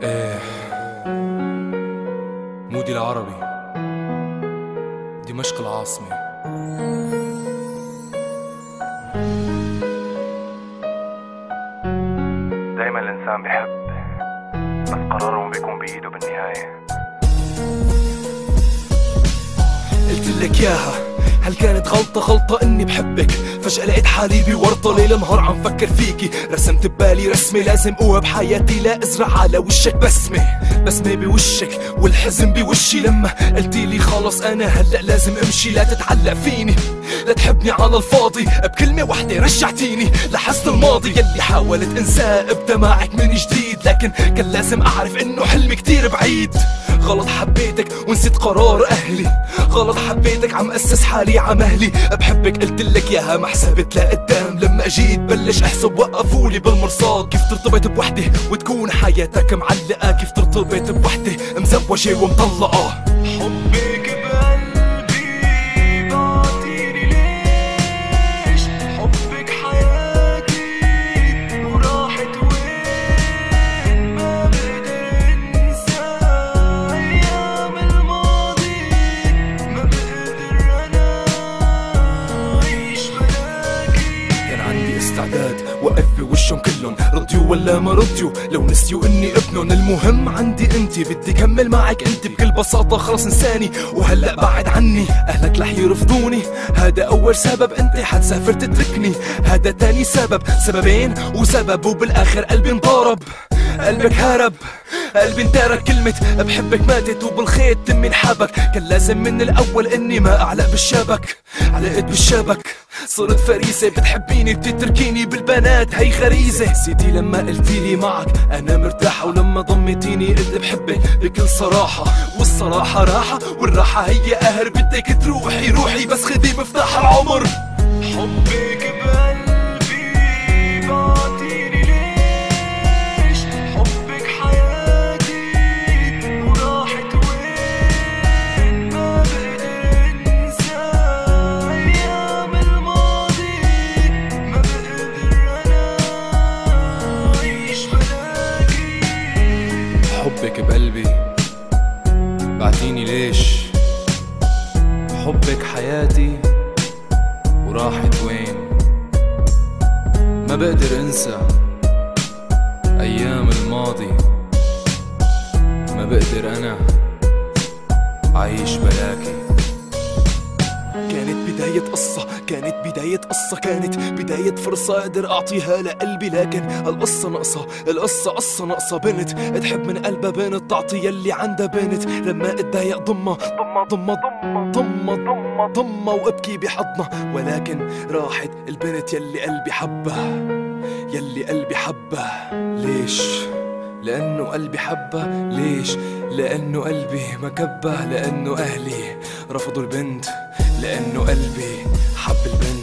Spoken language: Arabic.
ايه مودي العربي، دمشق العاصمة. دايما الإنسان بيحب، بس قراره ما بيكون بإيده بالنهاية. قلتلك ياها، هل كانت غلطة اني بحبك؟ فجأة لقيت حالي بورطة، ليل نهار عم فكر فيكي. رسمت ببالي رسمة لازم قوها بحياتي، لا ازرع على وشك بسمة بوشك والحزن بوشي. لما قلتيلي خلص انا هلأ لازم امشي، لا تتعلق فيني، لا تحبني على الفاضي. بكلمة واحدة رجعتيني لحزن الماضي يلي حاولت انساه. ابدا معك من جديد، لكن كان لازم اعرف انه حلمي كتير بعيد. غلط حبيتك ونسيت قرار اهلي، غلط حبيتك عم اسس حالي عمهلي. بحبك قلتلك ياها ما حسبت لقدام، لما جيت بلش احسب وقفولي بالمرصاد. كيف ترتبط بوحدة وتكون حياتك معلقة؟ كيف ترتبط بوحدة مزوجة ومطلقة؟ حبك بقلبي بعطيني ليش؟ حبك حياتي وراحت وين؟ ما بقدر انسى ايام الماضي، ما بقدر انا اعيش بلاكي. كان عندي استعداد وقف بوشهم كلهم، رضيوا ولا ما رضيوا، لو نسيوا اني ابنهم. المهم عندي انتي، بدي كمل معك انتي بكل بساطة. خلص انساني وهلأ بعد عني، اهلك رح يرفضوني. هذا اول سبب، انتي حتسافر تتركني. هذا تاني سبب، سببين وسبب وبالاخر قلبي انضرب. قلبك هرب، قلبي انترك. كلمة بحبك ماتت وبالخيط تمي انحبك. كان لازم من الاول اني ما اعلق بالشبك. علقت بالشبك صرت فريسة، بتحبيني بتتركيني بالبنات هي غريزة. سيدي لما قلتيلي معك انا مرتاحة، ولما ضمتيني قلت بحبك بكل صراحة. والصراحة راحة والراحة هي قهر. بدك تروحي روحي بس خدي مفتاح العمر. حبك بقلبي بعطيني ليش؟ حبك حياتي وراحت وين؟ ما بقدر انسى ايام الماضي، ما بقدر انا اعيش بلاكي. حبك بقلبي بعتيني ليش؟ حبك حياتي وراحت وين؟ ما بقدر انسى ايام الماضي، ما بقدر انا عايش بلاكي. كانت بداية قصة، كانت بداية قصة، كانت بداية فرصة أقدر أعطيها لقلبي. لكن القصة ناقصة، القصة قصة ناقصة. بنت تحب من قلبها، بنت تعطي يلي عندها. بنت لما اتضايق ضمها ضمها وابكي بحضنها. ولكن راحت البنت يلي قلبي حبها، يلي قلبي حبها. ليش؟ لأنه قلبي حبها. ليش؟ لأنه قلبي مكبه. لأنه أهلي رفضوا البنت، لأنه قلبي حب البنت.